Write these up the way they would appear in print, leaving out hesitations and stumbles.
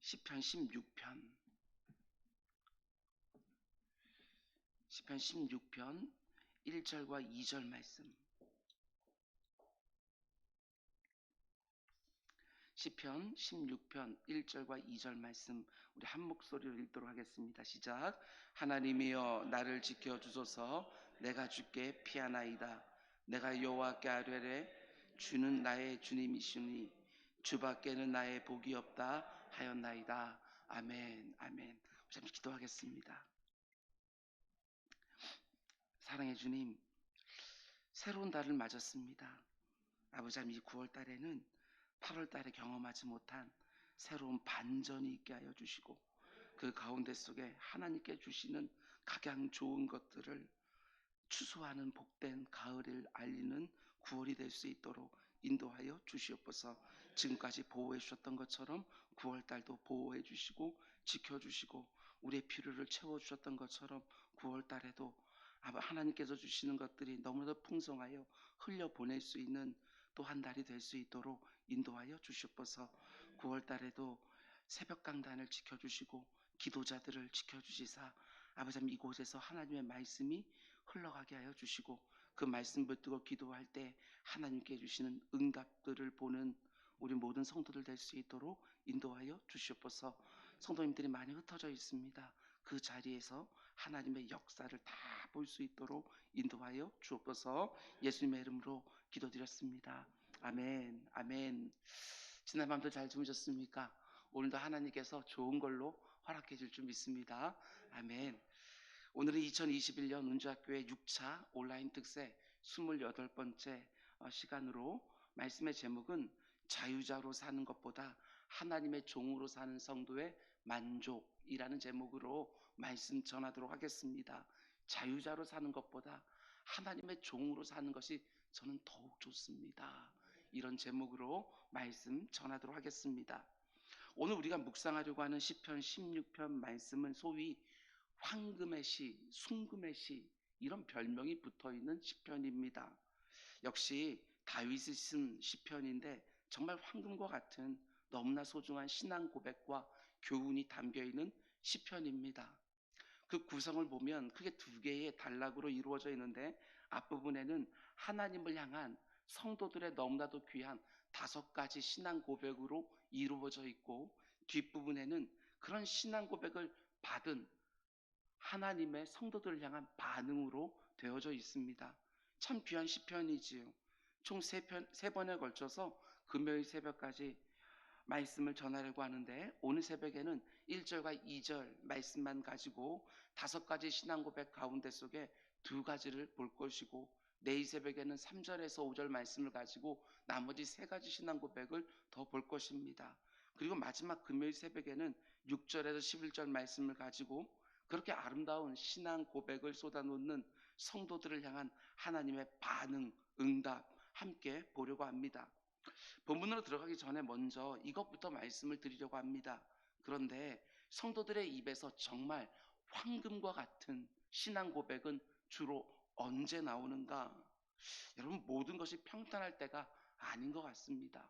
시편 16편 1절과 2절 말씀. 시편 16편 1절과 2절 말씀 우리 한 목소리로 읽도록 하겠습니다. 시작. 하나님이여 나를 지켜주소서. 내가 주께 피하나이다. 내가 여호와께 아뢰되 주는 나의 주님이시니 주밖에는 나의 복이 없다 하였나이다. 아멘. 아멘. 잠시 기도하겠습니다. 사랑의 주님, 새로운 달을 맞았습니다. 아버지, 이 9월 달에는 8월 달에 경험하지 못한 새로운 반전이 있게 하여 주시고, 그 가운데 속에 하나님께 주시는 각양 좋은 것들을 추수하는 복된 가을을 알리는 9월이 될 수 있도록 인도하여 주시옵소서. 지금까지 보호해 주셨던 것처럼 9월 달도 보호해 주시고 지켜주시고, 우리의 필요를 채워주셨던 것처럼 9월 달에도 하나님께서 주시는 것들이 너무나도 풍성하여 흘려보낼 수 있는 또 한 달이 될 수 있도록 인도하여 주시옵소서. 9월 달에도 새벽 강단을 지켜주시고 기도자들을 지켜주시사 아버지, 이곳에서 하나님의 말씀이 흘러가게 하여 주시고, 그 말씀 붙들고 기도할 때 하나님께 주시는 응답들을 보는 우리 모든 성도들 될 수 있도록 인도하여 주시옵소서. 성도님들이 많이 흩어져 있습니다. 그 자리에서 하나님의 역사를 다 볼 수 있도록 인도하여 주옵소서. 예수님의 이름으로 기도드렸습니다. 아멘. 아멘. 지난 밤도 잘 주무셨습니까? 오늘도 하나님께서 좋은 걸로 허락해 줄 줄 믿습니다. 아멘. 오늘은 2021년 운주학교의 6차 온라인 특세 28번째 시간으로, 말씀의 제목은 자유자로 사는 것보다 하나님의 종으로 사는 성도의 만족이라는 제목으로 말씀 전하도록 하겠습니다. 자유자로 사는 것보다 하나님의 종으로 사는 것이 저는 더욱 좋습니다. 이런 제목으로 말씀 전하도록 하겠습니다. 오늘 우리가 묵상하려고 하는 시편 16편 말씀은 소위 황금의 시, 순금의 시, 이런 별명이 붙어있는 시편입니다. 역시 다윗이 쓴 시편인데 정말 황금과 같은 너무나 소중한 신앙 고백과 교훈이 담겨있는 시편입니다. 그 구성을 보면 크게 두 개의 단락으로 이루어져 있는데, 앞부분에는 하나님을 향한 성도들의 너무나도 귀한 5가지 신앙 고백으로 이루어져 있고, 뒷부분에는 그런 신앙 고백을 받은 하나님의 성도들을 향한 반응으로 되어져 있습니다. 참 귀한 시편이지요. 총 3번에 걸쳐서 금요일 새벽까지 말씀을 전하려고 하는데, 오늘 새벽에는 1절과 2절 말씀만 가지고 5가지 신앙 고백 가운데 속에 2가지를 볼 것이고, 내일 새벽에는 3절에서 5절 말씀을 가지고 나머지 3가지 신앙 고백을 더 볼 것입니다. 그리고 마지막 금요일 새벽에는 6절에서 11절 말씀을 가지고 그렇게 아름다운 신앙 고백을 쏟아놓는 성도들을 향한 하나님의 반응, 응답 함께 보려고 합니다. 본문으로 들어가기 전에 먼저 이것부터 말씀을 드리려고 합니다. 그런데 성도들의 입에서 정말 황금과 같은 신앙 고백은 주로 언제 나오는가? 여러분, 모든 것이 평탄할 때가 아닌 것 같습니다.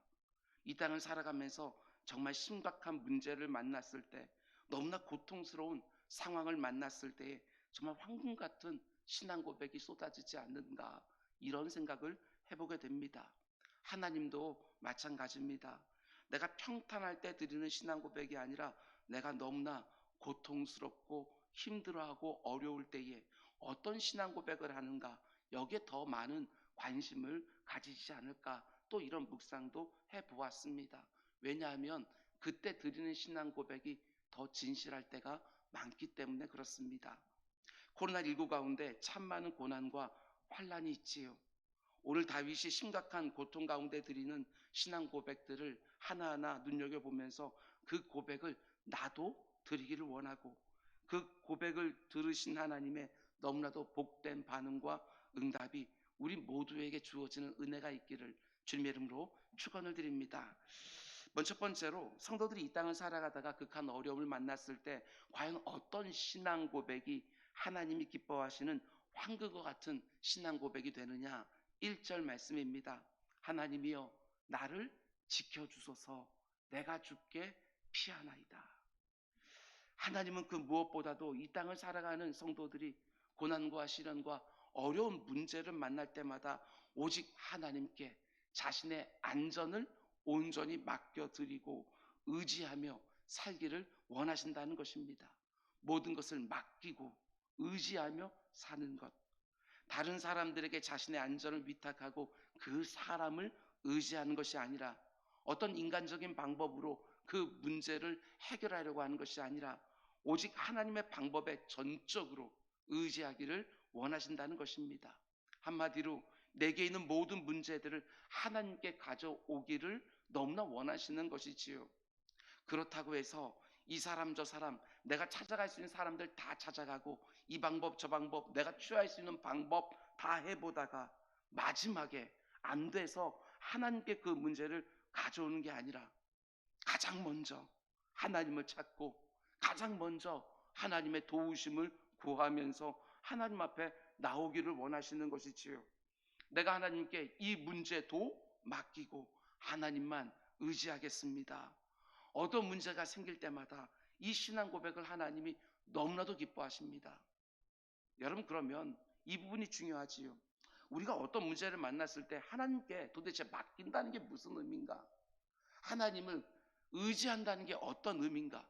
이 땅을 살아가면서 정말 심각한 문제를 만났을 때, 너무나 고통스러운 상황을 만났을 때 정말 황금 같은 신앙 고백이 쏟아지지 않는가, 이런 생각을 해보게 됩니다. 하나님도 마찬가지입니다. 내가 평탄할 때 드리는 신앙 고백이 아니라 내가 너무나 고통스럽고 힘들어하고 어려울 때에 어떤 신앙 고백을 하는가, 여기에 더 많은 관심을 가지지 않을까, 또 이런 묵상도 해보았습니다. 왜냐하면 그때 드리는 신앙 고백이 더 진실할 때가 많기 때문에 그렇습니다. 코로나19 가운데 참 많은 고난과 환란이 있지요. 오늘 다윗이 심각한 고통 가운데 드리는 신앙 고백들을 하나하나 눈여겨보면서 그 고백을 나도 드리기를 원하고, 그 고백을 들으신 하나님의 너무나도 복된 반응과 응답이 우리 모두에게 주어지는 은혜가 있기를 주님의 이름으로 축원을 드립니다. 첫 번째로, 성도들이 이 땅을 살아가다가 극한 어려움을 만났을 때 과연 어떤 신앙 고백이 하나님이 기뻐하시는 황금과 같은 신앙 고백이 되느냐? 1절 말씀입니다. 하나님이여 나를 지켜주소서. 내가 주께 피하나이다. 하나님은 그 무엇보다도 이 땅을 살아가는 성도들이 고난과 시련과 어려운 문제를 만날 때마다 오직 하나님께 자신의 안전을 온전히 맡겨드리고 의지하며 살기를 원하신다는 것입니다. 모든 것을 맡기고 의지하며 사는 것. 다른 사람들에게 자신의 안전을 위탁하고 그 사람을 의지하는 것이 아니라 어떤 인간적인 방법으로 그 문제를 해결하려고 하는 것이 아니라 오직 하나님의 방법에 전적으로 의지하기를 원하신다는 것입니다. 한마디로 내게 있는 모든 문제들을 하나님께 가져오기를 너무나 원하시는 것이지요. 그렇다고 해서 이 사람 저 사람 내가 찾아갈 수 있는 사람들 다 찾아가고 이 방법 저 방법 내가 취할 수 있는 방법 다 해보다가 마지막에 안 돼서 하나님께 그 문제를 가져오는 게 아니라 가장 먼저 하나님을 찾고 가장 먼저 하나님의 도우심을 구하면서 하나님 앞에 나오기를 원하시는 것이지요. 내가 하나님께 이 문제도 맡기고 하나님만 의지하겠습니다. 어떤 문제가 생길 때마다 이 신앙 고백을 하나님이 너무나도 기뻐하십니다. 여러분, 그러면 이 부분이 중요하지요. 우리가 어떤 문제를 만났을 때 하나님께 도대체 맡긴다는 게 무슨 의미인가? 하나님을 의지한다는 게 어떤 의미인가?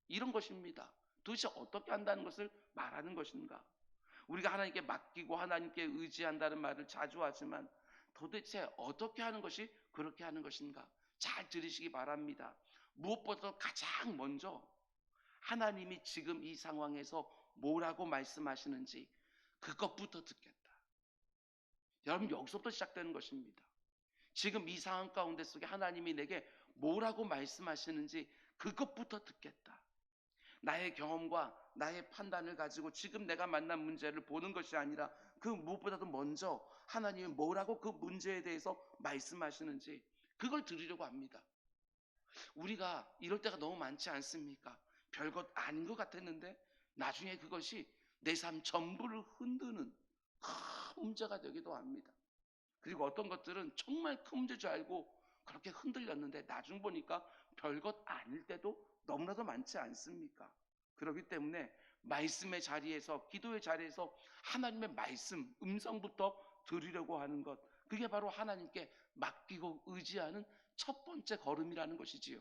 이런 것입니다. 도대체 어떻게 한다는 것을 말하는 것인가? 우리가 하나님께 맡기고 하나님께 의지한다는 말을 자주 하지만 도대체 어떻게 하는 것이 그렇게 하는 것인가? 잘 들으시기 바랍니다. 무엇보다도 가장 먼저 하나님이 지금 이 상황에서 뭐라고 말씀하시는지 그것부터 듣겠다. 여러분, 여기서부터 시작되는 것입니다. 지금 이 상황 가운데 속에 하나님이 내게 뭐라고 말씀하시는지 그것부터 듣겠다. 나의 경험과 나의 판단을 가지고 지금 내가 만난 문제를 보는 것이 아니라 그 무엇보다도 먼저 하나님이 뭐라고 그 문제에 대해서 말씀하시는지 그걸 들으려고 합니다. 우리가 이럴 때가 너무 많지 않습니까? 별것 아닌 것 같았는데 나중에 그것이 내 삶 전부를 흔드는 큰 문제가 되기도 합니다. 그리고 어떤 것들은 정말 큰 문제인 줄 알고 그렇게 흔들렸는데 나중 보니까 별것 아닐 때도 너무나도 많지 않습니까? 그렇기 때문에 말씀의 자리에서, 기도의 자리에서 하나님의 말씀, 음성부터 들으려고 하는 것, 그게 바로 하나님께 맡기고 의지하는 첫 번째 걸음이라는 것이지요.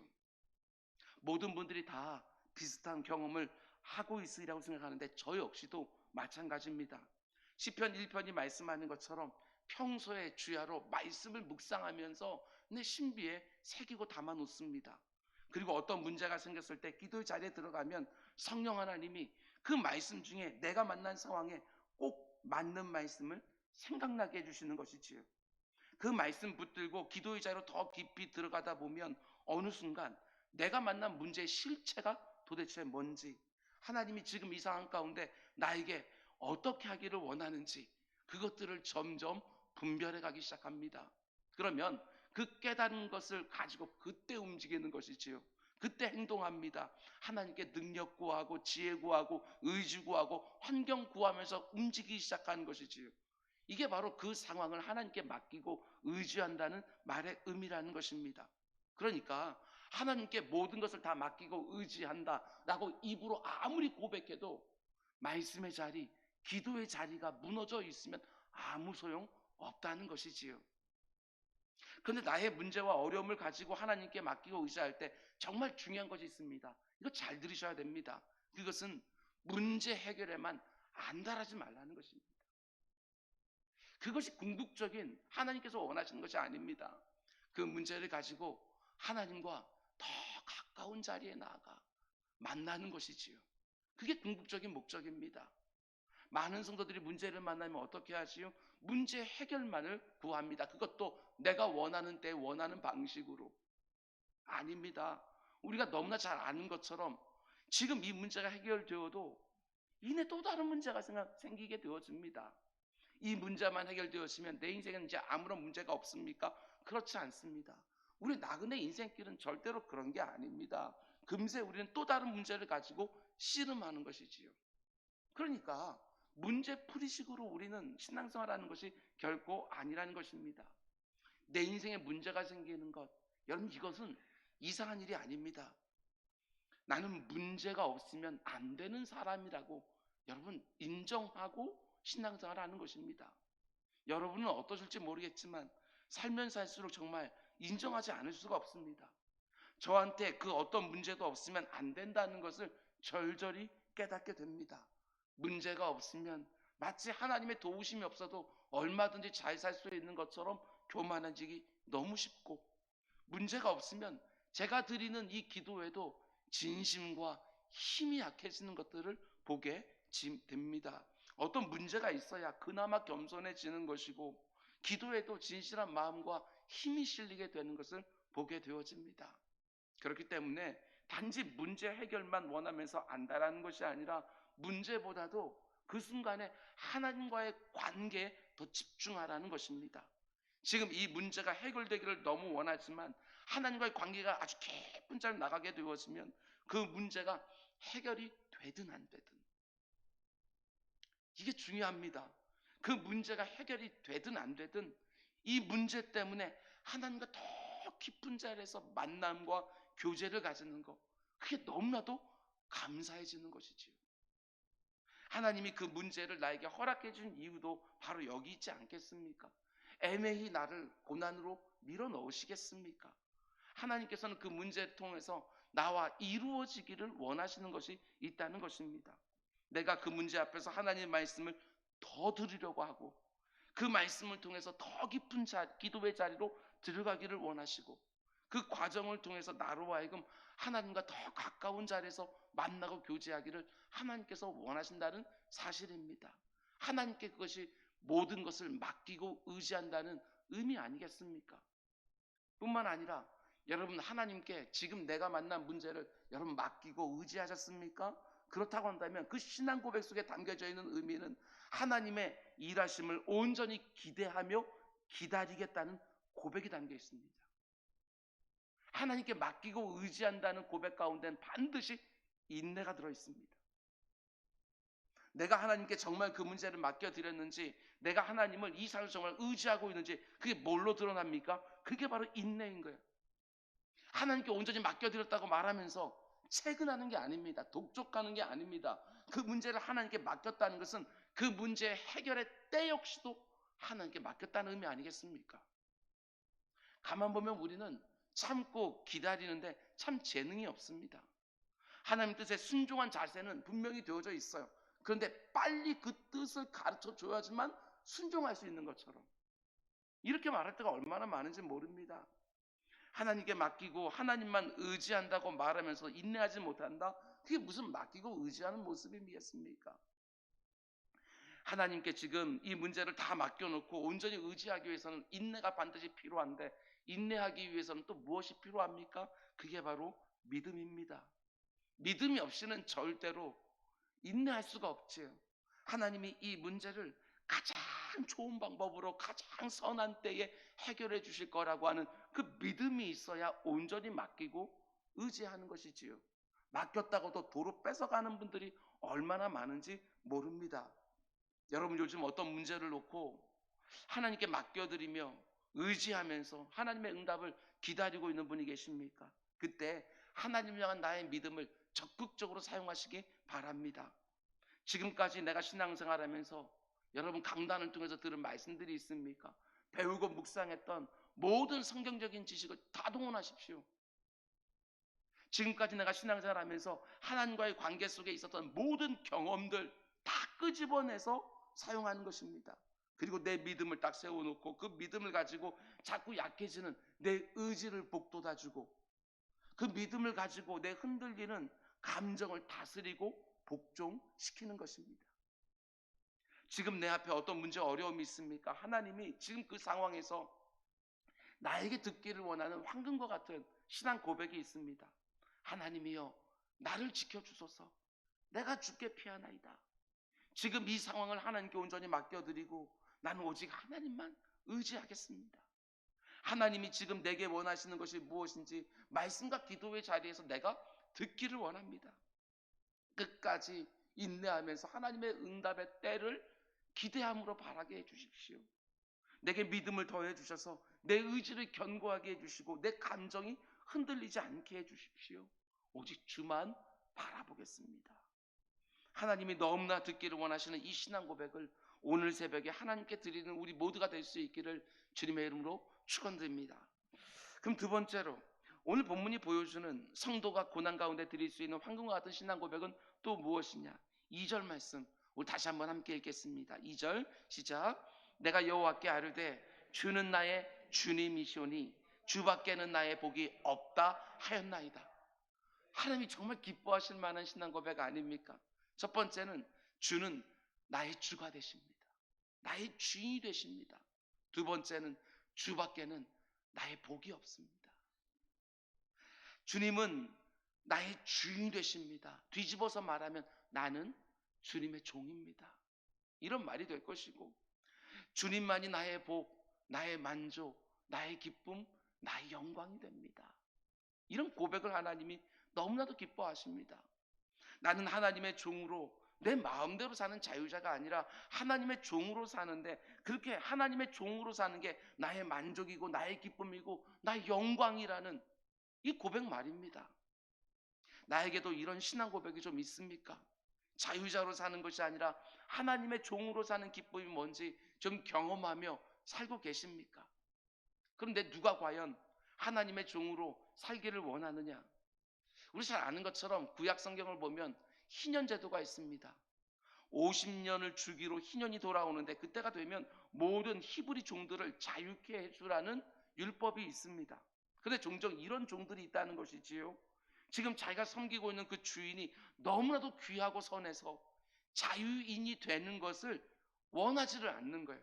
모든 분들이 다 비슷한 경험을 하고 있으리라고 생각하는데 저 역시도 마찬가지입니다. 시편 1편이 말씀하는 것처럼 평소에 주야로 말씀을 묵상하면서 내 신비에 새기고 담아 놓습니다. 그리고 어떤 문제가 생겼을 때 기도의 자리에 들어가면 성령 하나님이 그 말씀 중에 내가 만난 상황에 꼭 맞는 말씀을 생각나게 해주시는 것이지요. 그 말씀 붙들고 기도의 자리로 더 깊이 들어가다 보면 어느 순간 내가 만난 문제의 실체가 도대체 뭔지, 하나님이 지금 이 상황 가운데 나에게 어떻게 하기를 원하는지 그것들을 점점 분별해 가기 시작합니다. 그러면 그 깨달은 것을 가지고 그때 움직이는 것이지요. 그때 행동합니다. 하나님께 능력 구하고 지혜 구하고 의지 구하고 환경 구하면서 움직이기 시작하는 것이지요. 이게 바로 그 상황을 하나님께 맡기고 의지한다는 말의 의미라는 것입니다. 그러니까 하나님께 모든 것을 다 맡기고 의지한다라고 입으로 아무리 고백해도 말씀의 자리, 기도의 자리가 무너져 있으면 아무 소용 없다는 것이지요. 그런데 나의 문제와 어려움을 가지고 하나님께 맡기고 의지할 때 정말 중요한 것이 있습니다. 이거 잘 들으셔야 됩니다. 그것은 문제 해결에만 안달하지 말라는 것입니다. 그것이 궁극적인 하나님께서 원하시는 것이 아닙니다. 그 문제를 가지고 하나님과 더 가까운 자리에 나아가 만나는 것이지요. 그게 궁극적인 목적입니다. 많은 성도들이 문제를 만나면 어떻게 하지요? 문제 해결만을 구합니다. 그것도 내가 원하는 때 원하는 방식으로. 아닙니다. 우리가 너무나 잘 아는 것처럼 지금 이 문제가 해결되어도 이내 또 다른 문제가 생기게 되어집니다. 이 문제만 해결되었으면 내 인생에는 이제 아무런 문제가 없습니까? 그렇지 않습니다. 우리 나그네 인생길은 절대로 그런 게 아닙니다. 금세 우리는 또 다른 문제를 가지고 씨름하는 것이지요. 그러니까 문제풀이식으로 우리는 신앙생활하는 것이 결코 아니라는 것입니다. 내 인생에 문제가 생기는 것, 여러분 이것은 이상한 일이 아닙니다. 나는 문제가 없으면 안 되는 사람이라고 여러분 인정하고 신앙생활을 하는 것입니다. 여러분은 어떠실지 모르겠지만 살면 살수록 정말 인정하지 않을 수가 없습니다. 저한테 그 어떤 문제도 없으면 안 된다는 것을 절절히 깨닫게 됩니다. 문제가 없으면 마치 하나님의 도우심이 없어도 얼마든지 잘 살 수 있는 것처럼 교만해지기 너무 쉽고, 문제가 없으면 제가 드리는 이 기도에도 진심과 힘이 약해지는 것들을 보게 됩니다. 어떤 문제가 있어야 그나마 겸손해지는 것이고, 기도에도 진실한 마음과 힘이 실리게 되는 것을 보게 되어집니다. 그렇기 때문에 단지 문제 해결만 원하면서 안다라는 것이 아니라, 문제보다도 그 순간에 하나님과의 관계에 더 집중하라는 것입니다. 지금 이 문제가 해결되기를 너무 원하지만 하나님과의 관계가 아주 깊은 자로 나가게 되어지면 그 문제가 해결이 되든 안 되든, 이게 중요합니다. 그 문제가 해결이 되든 안 되든 이 문제 때문에 하나님과 더 깊은 자리에서 만남과 교제를 가지는 것, 그게 너무나도 감사해지는 것이지요. 하나님이 그 문제를 나에게 허락해 준 이유도 바로 여기 있지 않겠습니까? 애매히 나를 고난으로 밀어넣으시겠습니까? 하나님께서는 그 문제를 통해서 나와 이루어지기를 원하시는 것이 있다는 것입니다. 내가 그 문제 앞에서 하나님의 말씀을 더 들으려고 하고, 그 말씀을 통해서 더 깊은 기도의 자리로 들어가기를 원하시고, 그 과정을 통해서 나로 하여금 하나님과 더 가까운 자리에서 만나고 교제하기를 하나님께서 원하신다는 사실입니다. 하나님께 그것이 모든 것을 맡기고 의지한다는 의미 아니겠습니까? 뿐만 아니라 여러분, 하나님께 지금 내가 만난 문제를 여러분 맡기고 의지하셨습니까? 그렇다고 한다면 그 신앙 고백 속에 담겨져 있는 의미는 하나님의 일하심을 온전히 기대하며 기다리겠다는 고백이 담겨 있습니다. 하나님께 맡기고 의지한다는 고백 가운데는 반드시 인내가 들어 있습니다. 내가 하나님께 정말 그 문제를 맡겨드렸는지, 내가 하나님을 이 삶을 정말 의지하고 있는지, 그게 뭘로 드러납니까? 그게 바로 인내인 거예요. 하나님께 온전히 맡겨드렸다고 말하면서 채근하는 게 아닙니다. 독촉하는 게 아닙니다. 그 문제를 하나님께 맡겼다는 것은 그 문제의 해결의 때 역시도 하나님께 맡겼다는 의미 아니겠습니까? 가만 보면 우리는 참고 기다리는데 참 재능이 없습니다. 하나님 뜻에 순종한 자세는 분명히 되어져 있어요. 그런데 빨리 그 뜻을 가르쳐 줘야지만 순종할 수 있는 것처럼, 이렇게 말할 때가 얼마나 많은지 모릅니다. 하나님께 맡기고 하나님만 의지한다고 말하면서 인내하지 못한다? 그게 무슨 맡기고 의지하는 모습이겠습니까? 하나님께 지금 이 문제를 다 맡겨놓고 온전히 의지하기 위해서는 인내가 반드시 필요한데, 인내하기 위해서는 또 무엇이 필요합니까? 그게 바로 믿음입니다. 믿음이 없이는 절대로 인내할 수가 없지요. 하나님이 이 문제를 가장 좋은 방법으로 가장 선한 때에 해결해 주실 거라고 하는 그 믿음이 있어야 온전히 맡기고 의지하는 것이지요. 맡겼다고도 도로 뺏어가는 분들이 얼마나 많은지 모릅니다. 여러분, 요즘 어떤 문제를 놓고 하나님께 맡겨드리며 의지하면서 하나님의 응답을 기다리고 있는 분이 계십니까? 그때 하나님을 향한 나의 믿음을 적극적으로 사용하시기 바랍니다. 지금까지 내가 신앙생활하면서 여러분 강단을 통해서 들은 말씀들이 있습니까? 배우고 묵상했던 모든 성경적인 지식을 다 동원하십시오. 지금까지 내가 신앙생활하면서 하나님과의 관계 속에 있었던 모든 경험들 다 끄집어내서 사용하는 것입니다. 그리고 내 믿음을 딱 세워놓고 그 믿음을 가지고 자꾸 약해지는 내 의지를 북돋아주고, 그 믿음을 가지고 내 흔들리는 감정을 다스리고 복종시키는 것입니다. 지금 내 앞에 어떤 문제, 어려움이 있습니까? 하나님이 지금 그 상황에서 나에게 듣기를 원하는 황금과 같은 신앙 고백이 있습니다. 하나님이여, 나를 지켜주소서. 내가 죽게 피하나이다. 지금 이 상황을 하나님께 온전히 맡겨드리고 나는 오직 하나님만 의지하겠습니다. 하나님이 지금 내게 원하시는 것이 무엇인지 말씀과 기도의 자리에서 내가 듣기를 원합니다. 끝까지 인내하면서 하나님의 응답의 때를 기대함으로 바라게 해주십시오. 내게 믿음을 더해 주셔서 내 의지를 견고하게 해주시고 내 감정이 흔들리지 않게 해주십시오. 오직 주만 바라보겠습니다. 하나님이 너무나 듣기를 원하시는 이 신앙 고백을 오늘 새벽에 하나님께 드리는 우리 모두가 될 수 있기를 주님의 이름으로 축원드립니다. 그럼 두 번째로 오늘 본문이 보여주는 성도가 고난 가운데 드릴 수 있는 황금과 같은 신앙 고백은 또 무엇이냐? 2절 말씀 우리 다시 한번 함께 읽겠습니다. 2절 시작. 내가 여호와께 아뢰되 주는 나의 주님이시오니 주밖에는 나의 복이 없다 하였나이다. 하나님이 정말 기뻐하실 만한 신앙 고백 아닙니까? 첫 번째는 주는 나의 주가 되십니다. 나의 주인이 되십니다. 두 번째는 주밖에는 나의 복이 없습니다. 주님은 나의 주인이 되십니다. 뒤집어서 말하면 나는 주님의 종입니다. 이런 말이 될 것이고, 주님만이 나의 복, 나의 만족, 나의 기쁨, 나의 영광이 됩니다. 이런 고백을 하나님이 너무나도 기뻐하십니다. 나는 하나님의 종으로 내 마음대로 사는 자유자가 아니라 하나님의 종으로 사는데, 그렇게 하나님의 종으로 사는 게 나의 만족이고 나의 기쁨이고 나의 영광이라는 이 고백 말입니다. 나에게도 이런 신앙 고백이 좀 있습니까? 자유자로 사는 것이 아니라 하나님의 종으로 사는 기쁨이 뭔지 좀 경험하며 살고 계십니까? 그런데 누가 과연 하나님의 종으로 살기를 원하느냐? 우리 잘 아는 것처럼 구약 성경을 보면 희년 제도가 있습니다. 50년을 주기로 희년이 돌아오는데 그때가 되면 모든 히브리 종들을 자유케 해주라는 율법이 있습니다. 그런데 종종 이런 종들이 있다는 것이지요. 지금 자기가 섬기고 있는 그 주인이 너무나도 귀하고 선해서 자유인이 되는 것을 원하지를 않는 거예요.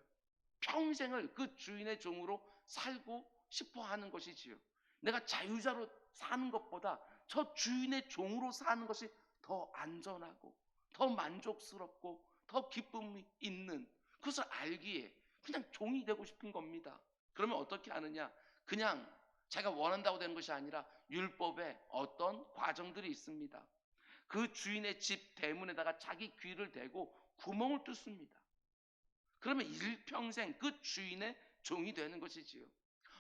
평생을 그 주인의 종으로 살고 싶어 하는 것이지요. 내가 자유자로 사는 것보다 저 주인의 종으로 사는 것이 더 안전하고 더 만족스럽고 더 기쁨이 있는, 그것을 알기에 그냥 종이 되고 싶은 겁니다. 그러면 어떻게 하느냐? 그냥 자기가 원한다고 되는 것이 아니라 율법에 어떤 과정들이 있습니다. 그 주인의 집 대문에다가 자기 귀를 대고 구멍을 뚫습니다. 그러면 일평생 그 주인의 종이 되는 것이지요.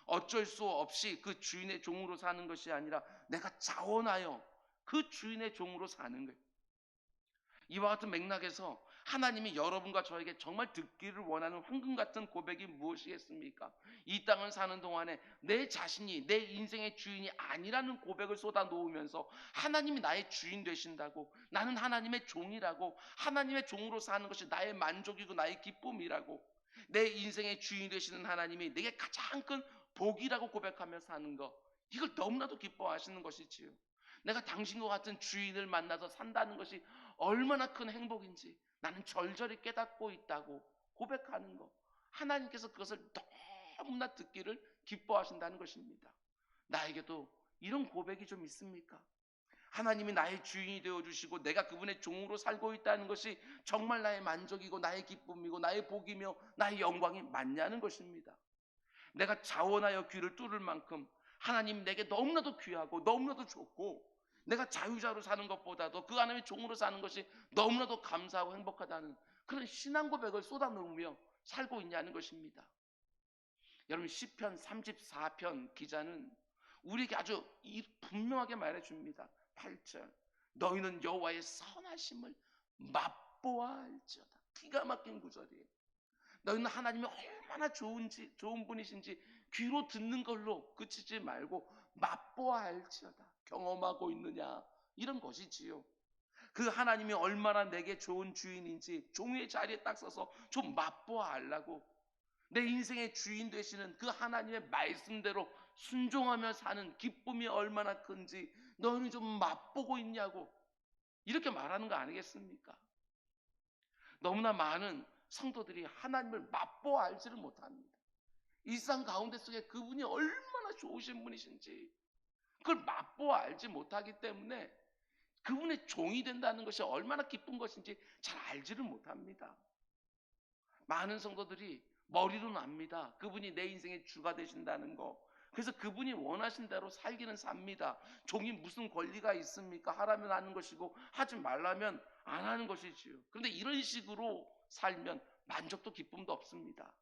어쩔 수 없이 그 주인의 종으로 사는 것이 아니라 내가 자원하여 그 주인의 종으로 사는 거예요. 이와 같은 맥락에서 하나님이 여러분과 저에게 정말 듣기를 원하는 황금 같은 고백이 무엇이겠습니까? 이 땅을 사는 동안에 내 자신이 내 인생의 주인이 아니라는 고백을 쏟아 놓으면서 하나님이 나의 주인 되신다고, 나는 하나님의 종이라고, 하나님의 종으로 사는 것이 나의 만족이고 나의 기쁨이라고, 내 인생의 주인이 되시는 하나님이 내게 가장 큰 복이라고 고백하며 사는 것, 이걸 너무나도 기뻐하시는 것이지요. 내가 당신과 같은 주인을 만나서 산다는 것이 얼마나 큰 행복인지 나는 절절히 깨닫고 있다고 고백하는 것, 하나님께서 그것을 너무나 듣기를 기뻐하신다는 것입니다. 나에게도 이런 고백이 좀 있습니까? 하나님이 나의 주인이 되어주시고 내가 그분의 종으로 살고 있다는 것이 정말 나의 만족이고 나의 기쁨이고 나의 복이며 나의 영광이 맞냐는 것입니다. 내가 자원하여 귀를 뚫을 만큼 하나님 내게 너무나도 귀하고 너무나도 좋고, 내가 자유자로 사는 것보다도 그 하나님의 종으로 사는 것이 너무나도 감사하고 행복하다는 그런 신앙 고백을 쏟아놓으며 살고 있냐는 것입니다. 여러분, 시편 34편 기자는 우리에게 아주 분명하게 말해줍니다. 8절, 너희는 여호와의 선하심을 맛보아 알지어다. 기가 막힌 구절이에요. 너희는 하나님이 얼마나 좋은 분이신지 귀로 듣는 걸로 그치지 말고 맛보아 알지어다. 경험하고 있느냐, 이런 것이지요. 그 하나님이 얼마나 내게 좋은 주인인지 종의 자리에 딱 서서 좀 맛보아 알라고, 내 인생의 주인 되시는 그 하나님의 말씀대로 순종하며 사는 기쁨이 얼마나 큰지 너희는 좀 맛보고 있냐고, 이렇게 말하는 거 아니겠습니까? 너무나 많은 성도들이 하나님을 맛보아 알지를 못합니다. 일상 가운데 속에 그분이 얼마나 좋으신 분이신지 그걸 맛보아 알지 못하기 때문에 그분의 종이 된다는 것이 얼마나 기쁜 것인지 잘 알지를 못합니다. 많은 성도들이 머리로는 압니다. 그분이 내 인생의 주가 되신다는 거. 그래서 그분이 원하신 대로 살기는 삽니다. 종이 무슨 권리가 있습니까? 하라면 하는 것이고 하지 말라면 안 하는 것이지요. 그런데 이런 식으로 살면 만족도 기쁨도 없습니다.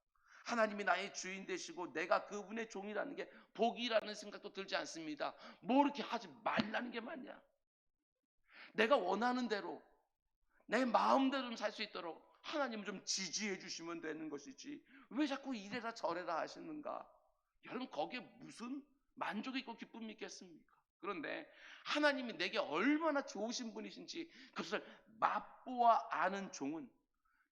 하나님이 나의 주인 되시고 내가 그분의 종이라는 게 복이라는 생각도 들지 않습니다. 뭐 이렇게 하지 말라는 게 맞냐? 내가 원하는 대로 내 마음대로 좀 살 수 있도록 하나님은 좀 지지해 주시면 되는 것이지 왜 자꾸 이래라 저래라 하시는가? 여러분 거기에 무슨 만족이 있고 기쁨이 있겠습니까? 그런데 하나님이 내게 얼마나 좋으신 분이신지 그것을 맛보아 아는 종은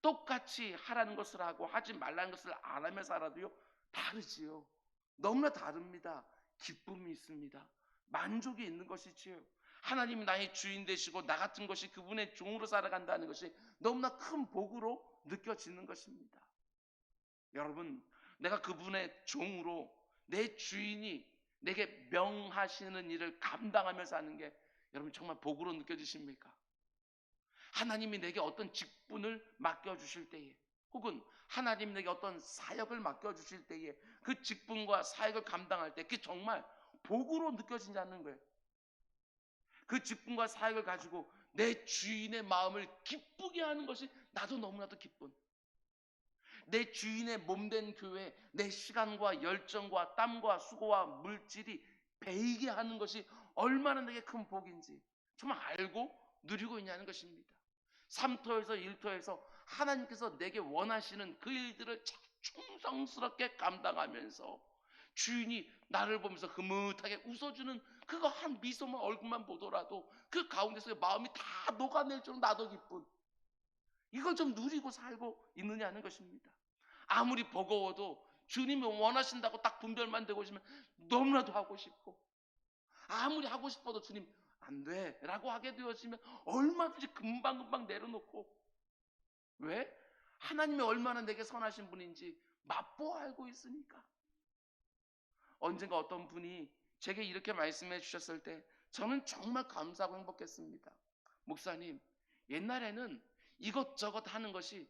똑같이 하라는 것을 하고 하지 말라는 것을 안 하며 살아도요 다르지요. 너무나 다릅니다. 기쁨이 있습니다. 만족이 있는 것이지요. 하나님이 나의 주인 되시고 나 같은 것이 그분의 종으로 살아간다는 것이 너무나 큰 복으로 느껴지는 것입니다. 여러분, 내가 그분의 종으로 내 주인이 내게 명하시는 일을 감당하면서 하는 게 여러분 정말 복으로 느껴지십니까? 하나님이 내게 어떤 직분을 맡겨주실 때에 혹은 하나님이 내게 어떤 사역을 맡겨주실 때에 그 직분과 사역을 감당할 때 그게 정말 복으로 느껴지지 않는 거예요. 그 직분과 사역을 가지고 내 주인의 마음을 기쁘게 하는 것이 나도 너무나도 기쁜, 내 주인의 몸된 교회에 내 시간과 열정과 땀과 수고와 물질이 배이게 하는 것이 얼마나 내게 큰 복인지 정말 알고 누리고 있냐는 것입니다. 3터에서 1터에서 하나님께서 내게 원하시는 그 일들을 충성스럽게 감당하면서 주인이 나를 보면서 흐뭇하게 웃어주는 그거 한 미소만 얼굴만 보더라도 그 가운데서 마음이 다 녹아낼 줄 나도 기쁜, 이걸 좀 누리고 살고 있느냐는 것입니다. 아무리 버거워도 주님이 원하신다고 딱 분별만 되고 있으면 너무나도 하고 싶고, 아무리 하고 싶어도 주님 안 돼 라고 하게 되어지면 얼마든지 금방금방 내려놓고, 왜? 하나님이 얼마나 내게 선하신 분인지 맛보아 알고 있으니까. 언젠가 어떤 분이 제게 이렇게 말씀해 주셨을 때 저는 정말 감사하고 행복했습니다. 목사님, 옛날에는 이것저것 하는 것이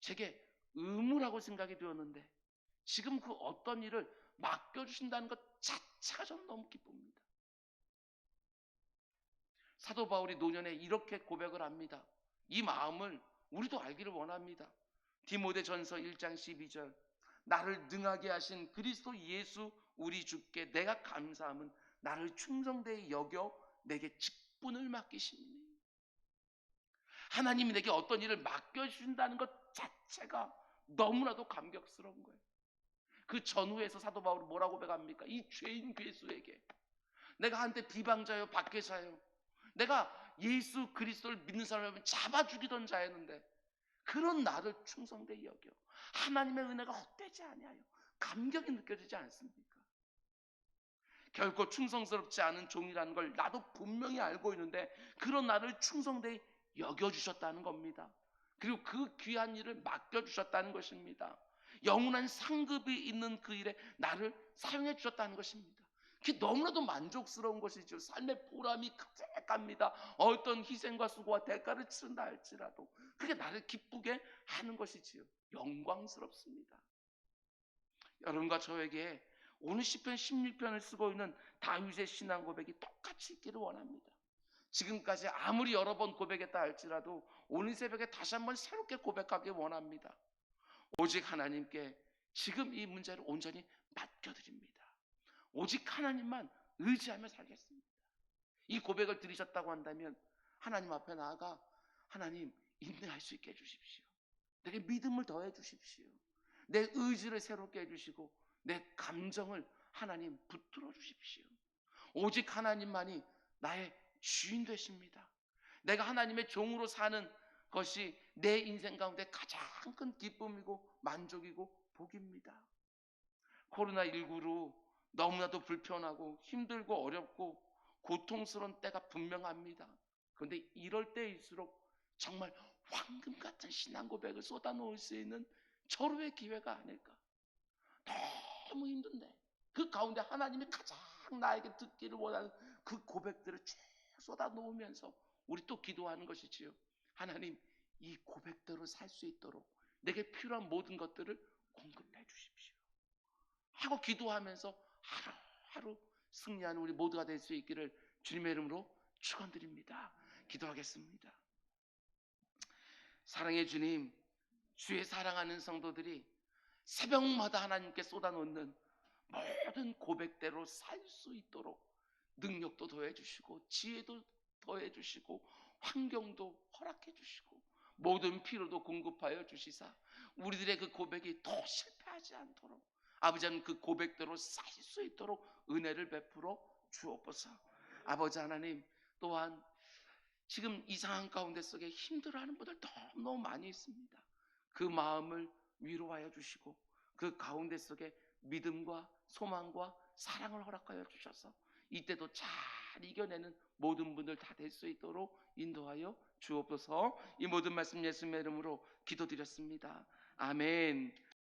제게 의무라고 생각이 되었는데 지금 그 어떤 일을 맡겨주신다는 것 자체가 저는 너무 기쁩니다. 사도 바울이 노년에 이렇게 고백을 합니다. 이 마음을 우리도 알기를 원합니다. 디모데전서 1장 12절, 나를 능하게 하신 그리스도 예수 우리 주께 내가 감사함은 나를 충성되이 여겨 내게 직분을 맡기시니. 하나님이 내게 어떤 일을 맡겨주신다는 것 자체가 너무나도 감격스러운 거예요. 그 전후에서 사도 바울이 뭐라고 고백합니까? 이 죄인 괴수에게 내가 한때 비방자요 박해자요, 내가 예수 그리스도를 믿는 사람을 잡아 죽이던 자였는데 그런 나를 충성되이 여겨 하나님의 은혜가 헛되지 아니하여 감격이 느껴지지 않습니까? 결코 충성스럽지 않은 종이라는 걸 나도 분명히 알고 있는데 그런 나를 충성되이 여겨주셨다는 겁니다. 그리고 그 귀한 일을 맡겨주셨다는 것입니다. 영원한 상급이 있는 그 일에 나를 사용해 주셨다는 것입니다. 그게 너무나도 만족스러운 것이죠. 삶의 보람이 가득합니다. 어떤 희생과 수고와 대가를 치른다 할지라도 그게 나를 기쁘게 하는 것이지요. 영광스럽습니다. 여러분과 저에게 오늘 시편 16편을 쓰고 있는 다윗의 신앙 고백이 똑같이 있기를 원합니다. 지금까지 아무리 여러 번 고백했다 할지라도 오늘 새벽에 다시 한번 새롭게 고백하길 원합니다. 오직 하나님께 지금 이 문제를 온전히 맡겨드립니다. 오직 하나님만 의지하며 살겠습니다. 이 고백을 들으셨다고 한다면 하나님 앞에 나아가 하나님 인내할 수 있게 해주십시오. 내게 믿음을 더해 주십시오. 내 의지를 새롭게 해주시고 내 감정을 하나님 붙들어 주십시오. 오직 하나님만이 나의 주인 되십니다. 내가 하나님의 종으로 사는 것이 내 인생 가운데 가장 큰 기쁨이고 만족이고 복입니다. 코로나19로 너무나도 불편하고 힘들고 어렵고 고통스러운 때가 분명합니다. 그런데 이럴 때일수록 정말 황금 같은 신앙 고백을 쏟아놓을 수 있는 절호의 기회가 아닐까. 너무 힘든데 그 가운데 하나님이 가장 나에게 듣기를 원하는 그 고백들을 쭉 쏟아놓으면서 우리 또 기도하는 것이지요. 하나님, 이 고백대로 살 수 있도록 내게 필요한 모든 것들을 공급해 주십시오 하고 기도하면서 하루하루 승리하는 우리 모두가 될 수 있기를 주님의 이름으로 축원드립니다. 기도하겠습니다. 사랑의 주님, 주의 사랑하는 성도들이 새벽마다 하나님께 쏟아놓는 모든 고백대로 살 수 있도록 능력도 더해 주시고 지혜도 더해 주시고 환경도 허락해 주시고 모든 필요도 공급하여 주시사 우리들의 그 고백이 더 실패하지 않도록 아버지 하나님 그 고백대로 쌓일 수 있도록 은혜를 베풀어 주옵소서. 아버지 하나님, 또한 지금 이 상황 가운데 속에 힘들어하는 분들 너무 많이 있습니다. 그 마음을 위로하여 주시고 그 가운데 속에 믿음과 소망과 사랑을 허락하여 주셔서 이때도 잘 이겨내는 모든 분들 다 될 수 있도록 인도하여 주옵소서. 이 모든 말씀 예수님의 이름으로 기도드렸습니다. 아멘.